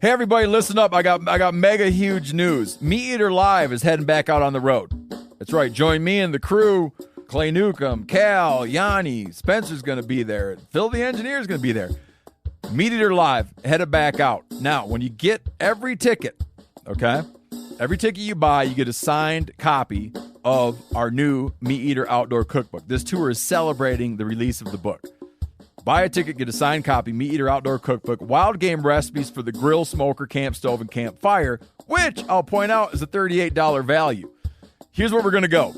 Hey everybody, listen up. I got mega huge news. Meat Eater Live is heading back out on the road. That's right. Join me and the crew. Clay Newcomb, Cal, Yanni, Spencer's going to be there. Phil the Engineer's going to be there. Meat Eater Live, headed back out. Now, when you get every ticket, okay, every ticket you buy, you get a signed copy of our new Meat Eater Outdoor Cookbook. This tour is celebrating the release of the book. Buy a ticket, get a signed copy, Meat Eater Outdoor Cookbook, wild game recipes for the grill, smoker, camp stove, and campfire, which I'll point out is a $38 value. Here's where we're going to go.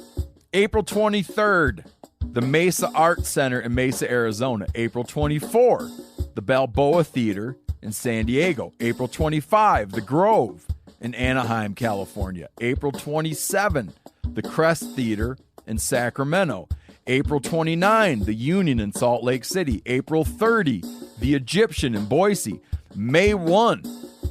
April 23rd, the Mesa Art Center in Mesa, Arizona. April 24, the Balboa Theater in San Diego. April 25, the Grove in Anaheim, California. April 27, the Crest Theater in Sacramento. April 29, the Union in Salt Lake City. April 30, the Egyptian in Boise. May 1,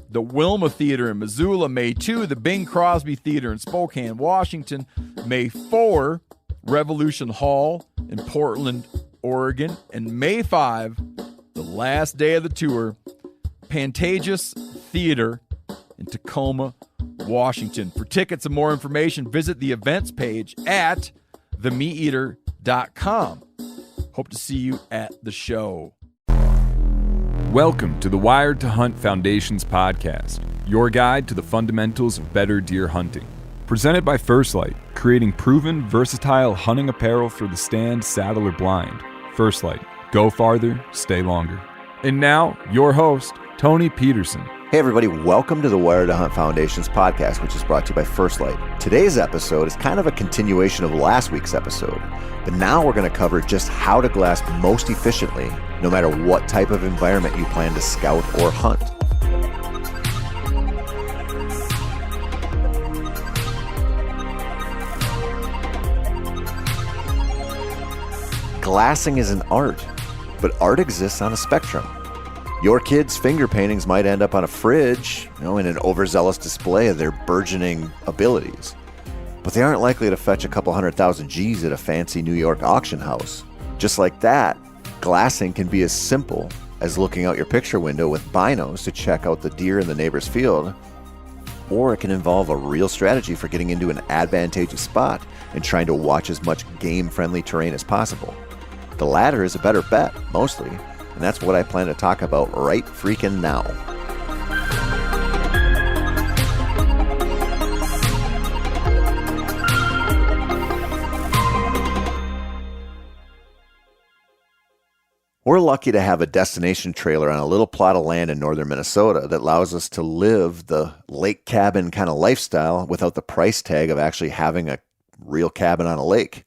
the Wilma Theater in Missoula. May 2, the Bing Crosby Theater in Spokane, Washington. May 4, Revolution Hall in Portland, Oregon. And May 5, the last day of the tour, Pantages Theater in Tacoma, Washington. For tickets and more information, visit the events page at themeateater.com. Hope to see you at the show. Welcome to the Wired to Hunt Foundation's podcast, your guide to the fundamentals of better deer hunting. Presented by First Light, creating proven, versatile hunting apparel for the stand, saddle, or blind. First Light, go farther, stay longer. And now, your host, Tony Peterson. Hey everybody, welcome to the Wired to Hunt Foundation's podcast, which is brought to you by First Light. Today's episode is kind of a continuation of last week's episode, but now we're going to cover just how to glass most efficiently, no matter what type of environment you plan to scout or hunt. Glassing is an art, but art exists on a spectrum. Your kids' finger paintings might end up on a fridge, in an overzealous display of their burgeoning abilities. But they aren't likely to fetch a couple 100,000 G's at a fancy New York auction house. Just like that, glassing can be as simple as looking out your picture window with binos to check out the deer in the neighbor's field, or it can involve a real strategy for getting into an advantageous spot and trying to watch as much game-friendly terrain as possible. The latter is a better bet, mostly, and that's what I plan to talk about right freaking now. We're lucky to have a destination trailer on a little plot of land in northern Minnesota that allows us to live the lake cabin kind of lifestyle without the price tag of actually having a real cabin on a lake.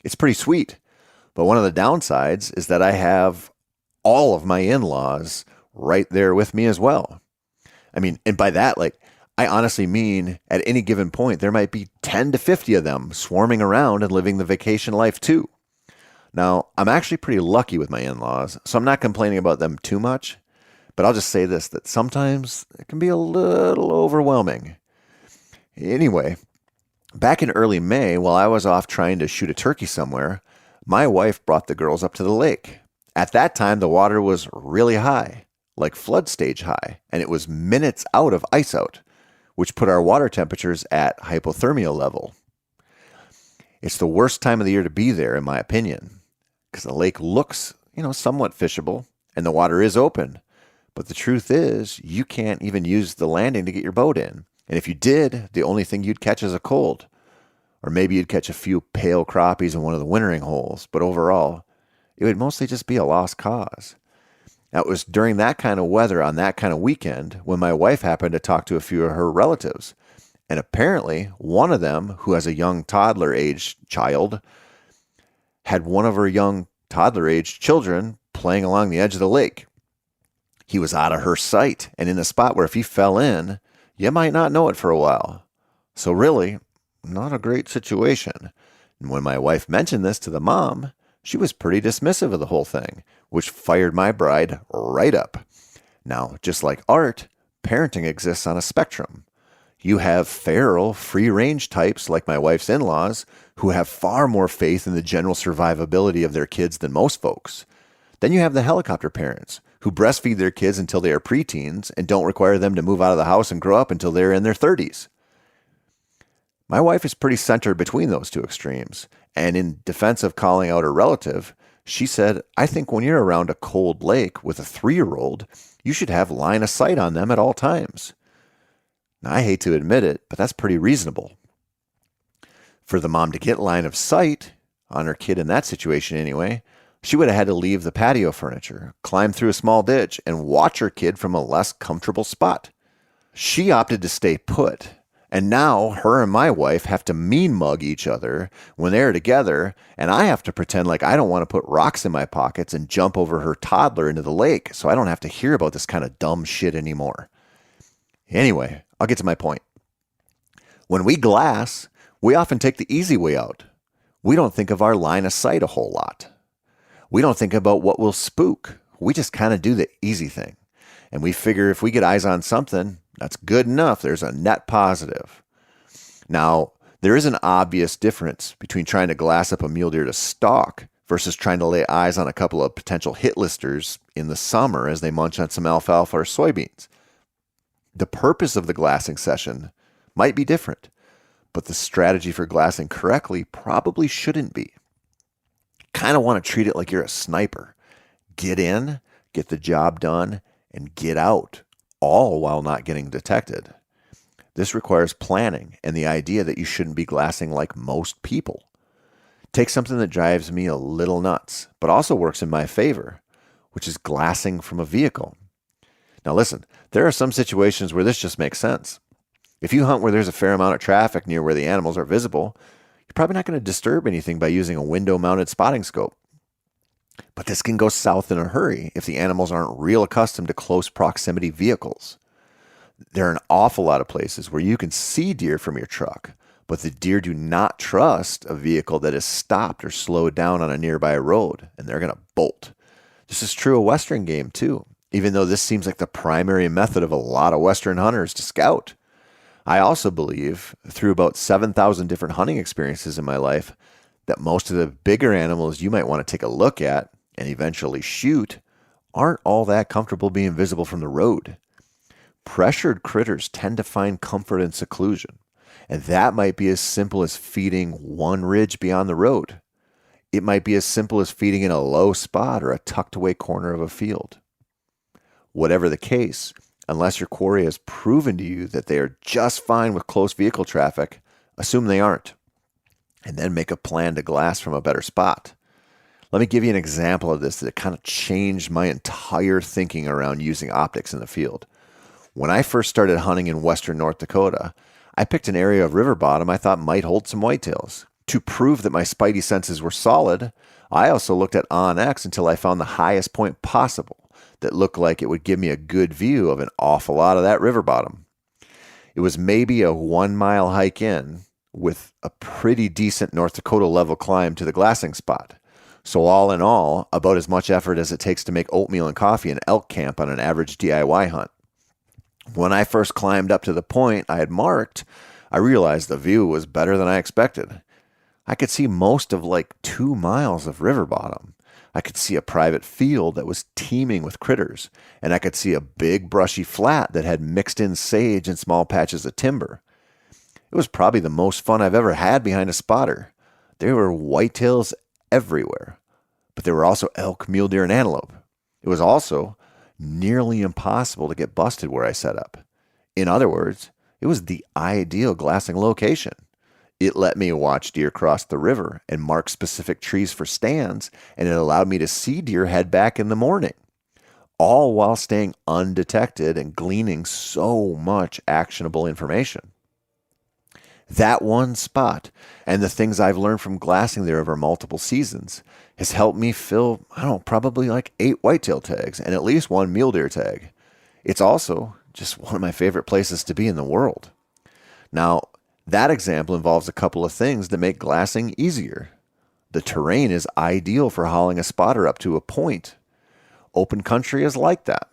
It's pretty sweet. But one of the downsides is that I have all of my in-laws right there with me as well. And by that, I honestly mean at any given point, there might be 10 to 50 of them swarming around and living the vacation life too. Now, I'm actually pretty lucky with my in-laws, so I'm not complaining about them too much, but I'll just say this, that sometimes it can be a little overwhelming. Anyway, back in early May, while I was off trying to shoot a turkey somewhere, my wife brought the girls up to the lake. At that time, the water was really high, like flood stage high, and it was minutes out of ice out, which put our water temperatures at hypothermia level. It's the worst time of the year to be there, in my opinion, because the lake looks, somewhat fishable, and the water is open. But the truth is, you can't even use the landing to get your boat in. And if you did, the only thing you'd catch is a cold. Or maybe you'd catch a few pale crappies in one of the wintering holes, but overall, it would mostly just be a lost cause. Now, it was during that kind of weather on that kind of weekend when my wife happened to talk to a few of her relatives. And apparently, one of them, who has a young toddler-aged child, had one of her young toddler-aged children playing along the edge of the lake. He was out of her sight and in a spot where if he fell in, you might not know it for a while. So really, not a great situation. And when my wife mentioned this to the mom, she was pretty dismissive of the whole thing, which fired my bride right up. Now, just like art, parenting exists on a spectrum. You have feral, free-range types like my wife's in-laws who have far more faith in the general survivability of their kids than most folks. Then you have the helicopter parents who breastfeed their kids until they are preteens and don't require them to move out of the house and grow up until they're in their 30s. My wife is pretty centered between those two extremes, and in defense of calling out her relative, she said, I think when you're around a cold lake with a 3-year-old, you should have line of sight on them at all times. Now, I hate to admit it, but that's pretty reasonable. For the mom to get line of sight on her kid in that situation anyway, she would have had to leave the patio furniture, climb through a small ditch, and watch her kid from a less comfortable spot. She opted to stay put, and now her and my wife have to mean mug each other when they're together, and I have to pretend like I don't want to put rocks in my pockets and jump over her toddler into the lake so I don't have to hear about this kind of dumb shit anymore. Anyway, I'll get to my point. When we glass, we often take the easy way out. We don't think of our line of sight a whole lot. We don't think about what will spook. We just kind of do the easy thing. And we figure if we get eyes on something, that's good enough. There's a net positive. Now, there is an obvious difference between trying to glass up a mule deer to stalk versus trying to lay eyes on a couple of potential hit listers in the summer as they munch on some alfalfa or soybeans. The purpose of the glassing session might be different, but the strategy for glassing correctly probably shouldn't be. Kind of want to treat it like you're a sniper. Get in, get the job done, and get out, all while not getting detected. This requires planning and the idea that you shouldn't be glassing like most people. Take something that drives me a little nuts, but also works in my favor, which is glassing from a vehicle. Now listen, there are some situations where this just makes sense. If you hunt where there's a fair amount of traffic near where the animals are visible, you're probably not going to disturb anything by using a window-mounted spotting scope. But this can go south in a hurry if the animals aren't real accustomed to close proximity vehicles. There are an awful lot of places where you can see deer from your truck, but the deer do not trust a vehicle that is stopped or slowed down on a nearby road, and they're going to bolt. This is true of Western game too, even though this seems like the primary method of a lot of Western hunters to scout. I also believe, through about 7,000 different hunting experiences in my life, that most of the bigger animals you might want to take a look at and eventually shoot aren't all that comfortable being visible from the road. Pressured critters tend to find comfort in seclusion, and that might be as simple as feeding one ridge beyond the road. It might be as simple as feeding in a low spot or a tucked away corner of a field. Whatever the case, unless your quarry has proven to you that they are just fine with close vehicle traffic, assume they aren't, and then make a plan to glass from a better spot. Let me give you an example of this that kind of changed my entire thinking around using optics in the field. When I first started hunting in western North Dakota, I picked an area of river bottom I thought might hold some whitetails. To prove that my spidey senses were solid, I also looked at OnX until I found the highest point possible that looked like it would give me a good view of an awful lot of that river bottom. It was maybe a 1-mile hike in with a pretty decent North Dakota level climb to the glassing spot. So all in all, about as much effort as it takes to make oatmeal and coffee in elk camp on an average DIY hunt. When I first climbed up to the point I had marked, I realized the view was better than I expected. I could see most of like 2 miles of river bottom. I could see a private field that was teeming with critters, and I could see a big brushy flat that had mixed in sage and small patches of timber. It was probably the most fun I've ever had behind a spotter. There were whitetails everywhere, but there were also elk, mule deer, and antelope. It was also nearly impossible to get busted where I set up. In other words, it was the ideal glassing location. It let me watch deer cross the river and mark specific trees for stands, and it allowed me to see deer head back in the morning, all while staying undetected and gleaning so much actionable information. That one spot and the things I've learned from glassing there over multiple seasons has helped me fill, probably like 8 whitetail tags and at least 1 mule deer tag. It's also just one of my favorite places to be in the world. Now, that example involves a couple of things that make glassing easier. The terrain is ideal for hauling a spotter up to a point. Open country is like that.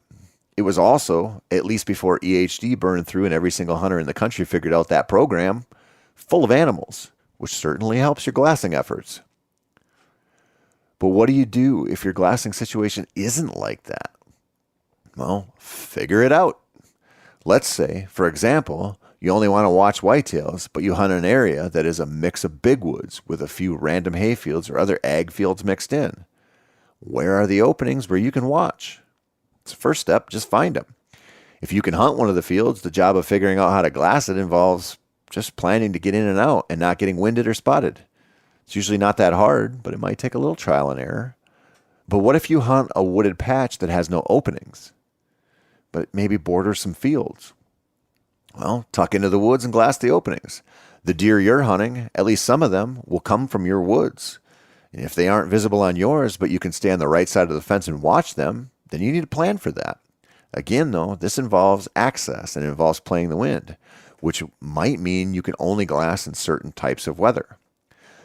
It was also, at least before EHD burned through and every single hunter in the country figured out that program, full of animals, which certainly helps your glassing efforts. But what do you do if your glassing situation isn't like that? Well, figure it out. Let's say, for example, you only want to watch whitetails, but you hunt an area that is a mix of big woods with a few random hayfields or other ag fields mixed in. Where are the openings where you can watch? It's the first step, just find them. If you can hunt one of the fields, the job of figuring out how to glass it involves just planning to get in and out and not getting winded or spotted. It's usually not that hard, but it might take a little trial and error. But what if you hunt a wooded patch that has no openings, but maybe borders some fields? Well, tuck into the woods and glass the openings. The deer you're hunting, at least some of them, will come from your woods. And if they aren't visible on yours, but you can stay on the right side of the fence and watch them, then you need to plan for that. Again, though, this involves access and involves playing the wind, which might mean you can only glass in certain types of weather.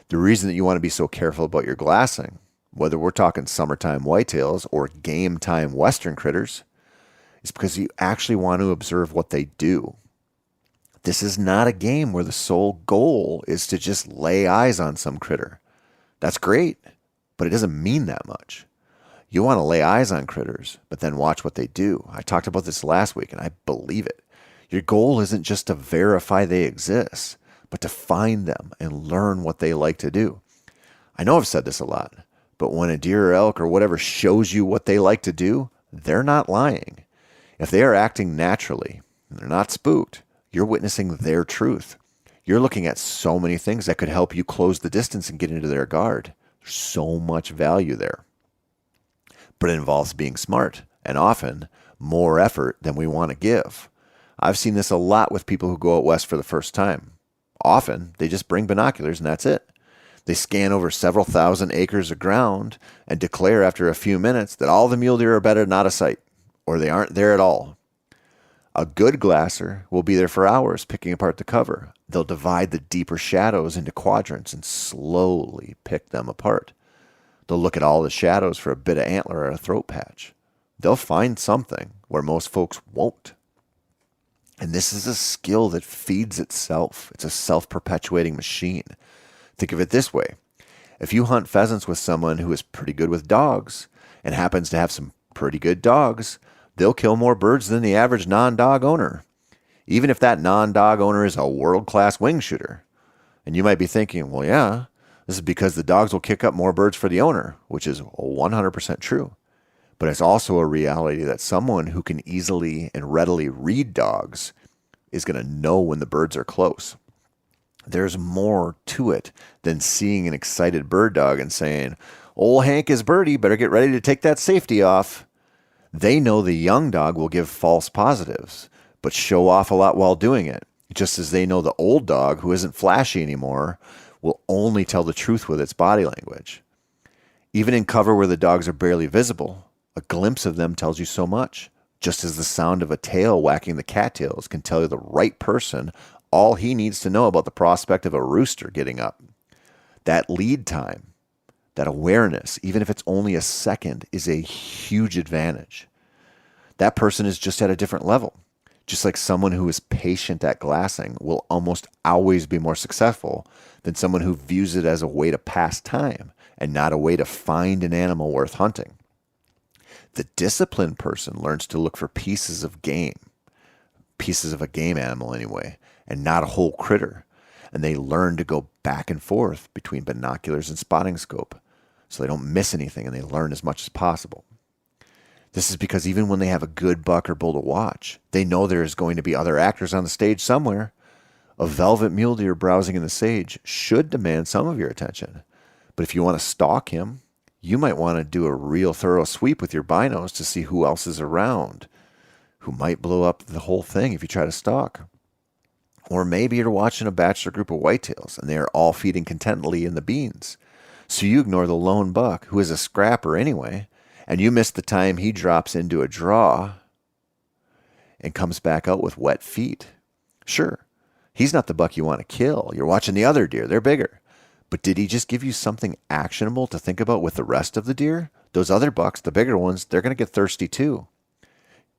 The reason that you want to be so careful about your glassing, whether we're talking summertime whitetails or game time western critters, is because you actually want to observe what they do. This is not a game where the sole goal is to just lay eyes on some critter. That's great, but it doesn't mean that much. You want to lay eyes on critters, but then watch what they do. I talked about this last week, and I believe it. Your goal isn't just to verify they exist, but to find them and learn what they like to do. I know I've said this a lot, but when a deer or elk or whatever shows you what they like to do, they're not lying. If they are acting naturally and they're not spooked, you're witnessing their truth. You're looking at so many things that could help you close the distance and get into their guard. There's so much value there. But it involves being smart and often more effort than we want to give. I've seen this a lot with people who go out west for the first time. Often, they just bring binoculars and that's it. They scan over several thousand acres of ground and declare after a few minutes that all the mule deer are bedded and out of sight, or they aren't there at all. A good glasser will be there for hours picking apart the cover. They'll divide the deeper shadows into quadrants and slowly pick them apart. They'll look at all the shadows for a bit of antler or a throat patch. They'll find something where most folks won't. And this is a skill that feeds itself. It's a self-perpetuating machine. Think of it this way. If you hunt pheasants with someone who is pretty good with dogs and happens to have some pretty good dogs, they'll kill more birds than the average non-dog owner, even if that non-dog owner is a world-class wing shooter. And you might be thinking, well, yeah, this is because the dogs will kick up more birds for the owner, which is 100% true. But it's also a reality that someone who can easily and readily read dogs is going to know when the birds are close. There's more to it than seeing an excited bird dog and saying, "Old Hank is birdie, better get ready to take that safety off." They know the young dog will give false positives, but show off a lot while doing it, just as they know the old dog, who isn't flashy anymore, will only tell the truth with its body language. Even in cover where the dogs are barely visible, a glimpse of them tells you so much, just as the sound of a tail whacking the cattails can tell the right person all he needs to know about the prospect of a rooster getting up. That lead time, that awareness, even if it's only a second, is a huge advantage. That person is just at a different level. Just like someone who is patient at glassing will almost always be more successful than someone who views it as a way to pass time and not a way to find an animal worth hunting. The disciplined person learns to look for pieces of a game animal anyway, and not a whole critter. And they learn to go back and forth between binoculars and spotting scope so they don't miss anything and they learn as much as possible. This is because even when they have a good buck or bull to watch, they know there is going to be other actors on the stage somewhere. A velvet mule deer browsing in the sage should demand some of your attention. But if you want to stalk him, you might want to do a real thorough sweep with your binos to see who else is around, who might blow up the whole thing if you try to stalk. Or maybe you're watching a bachelor group of whitetails and they are all feeding contentedly in the beans. So you ignore the lone buck, who is a scrapper anyway, and you miss the time he drops into a draw and comes back out with wet feet. Sure, he's not the buck you want to kill. You're watching the other deer. They're bigger. But did he just give you something actionable to think about with the rest of the deer? Those other bucks, the bigger ones, they're going to get thirsty too.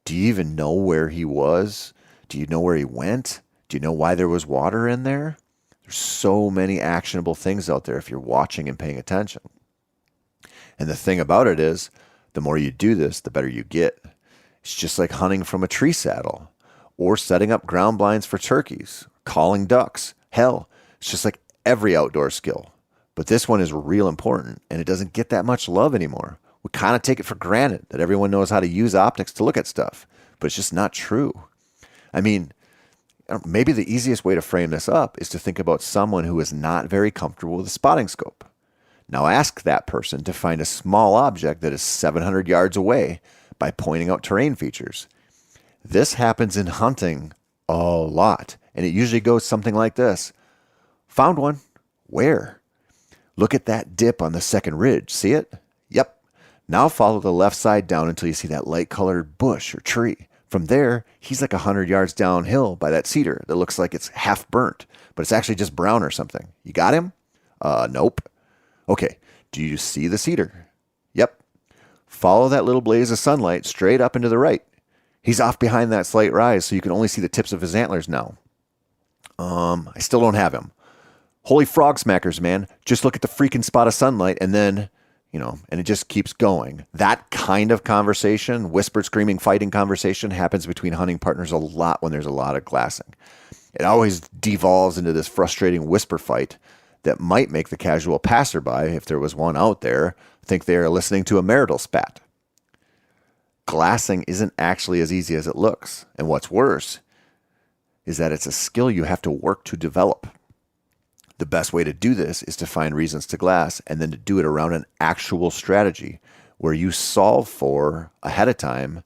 Do you even know where he was? Do you know where he went? Do you know why there was water in there? There's so many actionable things out there if you're watching and paying attention. And the thing about it is, the more you do this, the better you get. It's just like hunting from a tree saddle or setting up ground blinds for turkeys, calling ducks. Hell, it's just like every outdoor skill. But this one is real important, and it doesn't get that much love anymore. We kind of take it for granted that everyone knows how to use optics to look at stuff, but it's just not true. I mean, maybe the easiest way to frame this up is to think about someone who is not very comfortable with a spotting scope. Now ask that person to find a small object that is 700 yards away by pointing out terrain features. This happens in hunting a lot, and it usually goes something like this. Found one. Where? Look at that dip on the second ridge. See it? Yep. Now follow the left side down until you see that light-colored bush or tree. From there, he's like 100 yards downhill by that cedar that looks like it's half burnt, but it's actually just brown or something. You got him? Nope. Okay, do you see the cedar? Yep. Follow that little blaze of sunlight straight up and to the right. He's off behind that slight rise, so you can only see the tips of his antlers now. I still don't have him. Holy frog smackers, man. Just look at the freaking spot of sunlight and then, and it just keeps going. That kind of conversation, whispered, screaming, fighting conversation happens between hunting partners a lot when there's a lot of glassing. It always devolves into this frustrating whisper fight that might make the casual passerby, if there was one out there, think they are listening to a marital spat. Glassing isn't actually as easy as it looks. And what's worse is that it's a skill you have to work to develop. The best way to do this is to find reasons to glass and then to do it around an actual strategy where you solve for, ahead of time,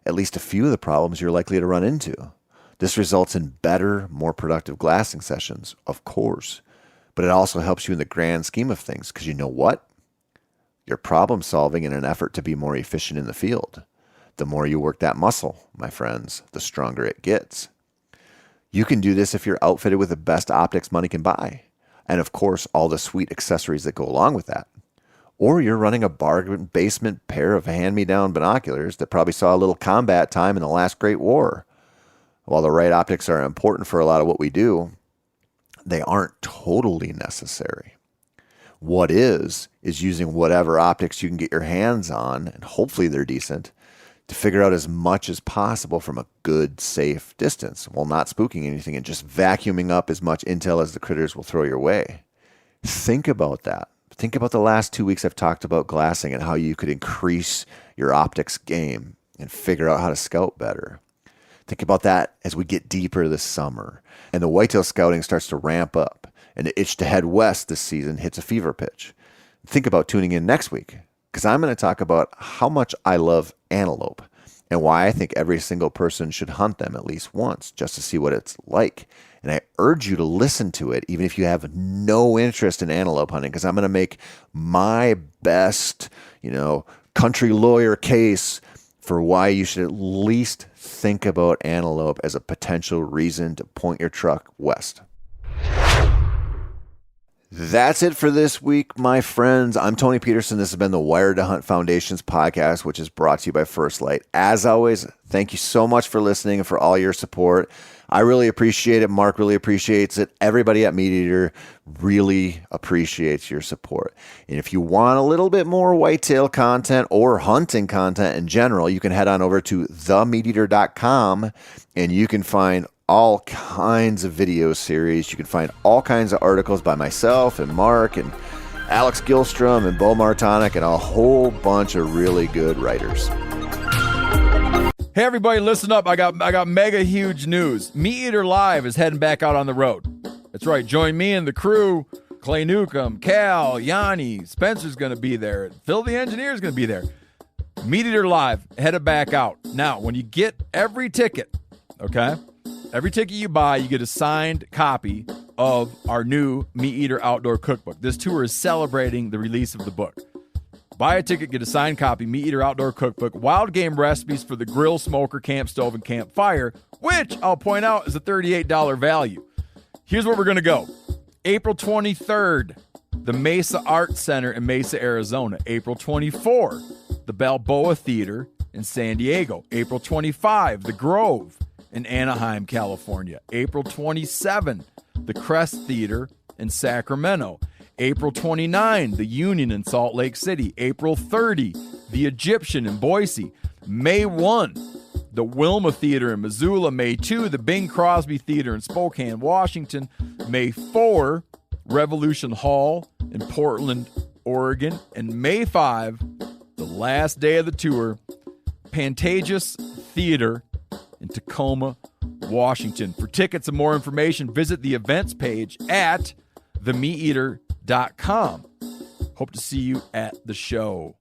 at least a few of the problems you're likely to run into. This results in better, more productive glassing sessions, of course, but it also helps you in the grand scheme of things because you know what? You're problem solving in an effort to be more efficient in the field. The more you work that muscle, my friends, the stronger it gets. You can do this if you're outfitted with the best optics money can buy. And of course, all the sweet accessories that go along with that. Or you're running a bargain basement pair of hand-me-down binoculars that probably saw a little combat time in the last Great War. While the right optics are important for a lot of what we do, they aren't totally necessary. What is using whatever optics you can get your hands on, and hopefully they're decent, to figure out as much as possible from a good, safe distance while not spooking anything and just vacuuming up as much intel as the critters will throw your way. Think about that. Think about the last 2 weeks I've talked about glassing and how you could increase your optics game and figure out how to scout better. Think about that as we get deeper this summer and the whitetail scouting starts to ramp up and the itch to head west this season hits a fever pitch. Think about tuning in next week because I'm going to talk about how much I love antelope and why I think every single person should hunt them at least once just to see what it's like. And I urge you to listen to it even if you have no interest in antelope hunting because I'm going to make my best, country lawyer case for why you should at least think about antelope as a potential reason to point your truck west. That's it for this week, my friends. I'm Tony Peterson. This has been the Wired to Hunt Foundations podcast, which is brought to you by First Light. As always, thank you so much for listening and for all your support. I really appreciate it. Mark really appreciates it. Everybody at Meat Eater really appreciates your support. And if you want a little bit more whitetail content or hunting content in general, you can head on over to themeateater.com and you can find all kinds of video series. You can find all kinds of articles by myself and Mark and Alex Gilstrom and Bo Martonic and a whole bunch of really good writers. Hey everybody, listen up. I got mega huge news. Meat Eater Live is heading back out on the road. That's right. Join me and the crew. Clay Newcomb, Cal, Yanni, Spencer's going to be there. Phil the engineer's going to be there. Meat Eater Live headed back out. Now, when you get every ticket, okay? Every ticket you buy, you get a signed copy of our new Meat Eater Outdoor Cookbook. This tour is celebrating the release of the book. Buy a ticket, get a signed copy, Meat Eater Outdoor Cookbook, wild game recipes for the grill, smoker, camp stove, and campfire, which I'll point out is a $38 value. Here's where we're going to go. April 23rd, the Mesa Arts Center in Mesa, Arizona. April 24, the Balboa Theater in San Diego. April 25, the Grove in Anaheim, California. April 27, the Crest Theater in Sacramento. April 29, the Union in Salt Lake City. April 30, the Egyptian in Boise. May 1, The Wilma Theater in Missoula, May 2. The Bing Crosby Theater in Spokane, Washington, May 4. Revolution Hall in Portland, Oregon. And May 5, the last day of the tour, Pantages Theater in Tacoma, Washington. For tickets and more information, visit the events page at themeateater.com. Hope to see you at the show.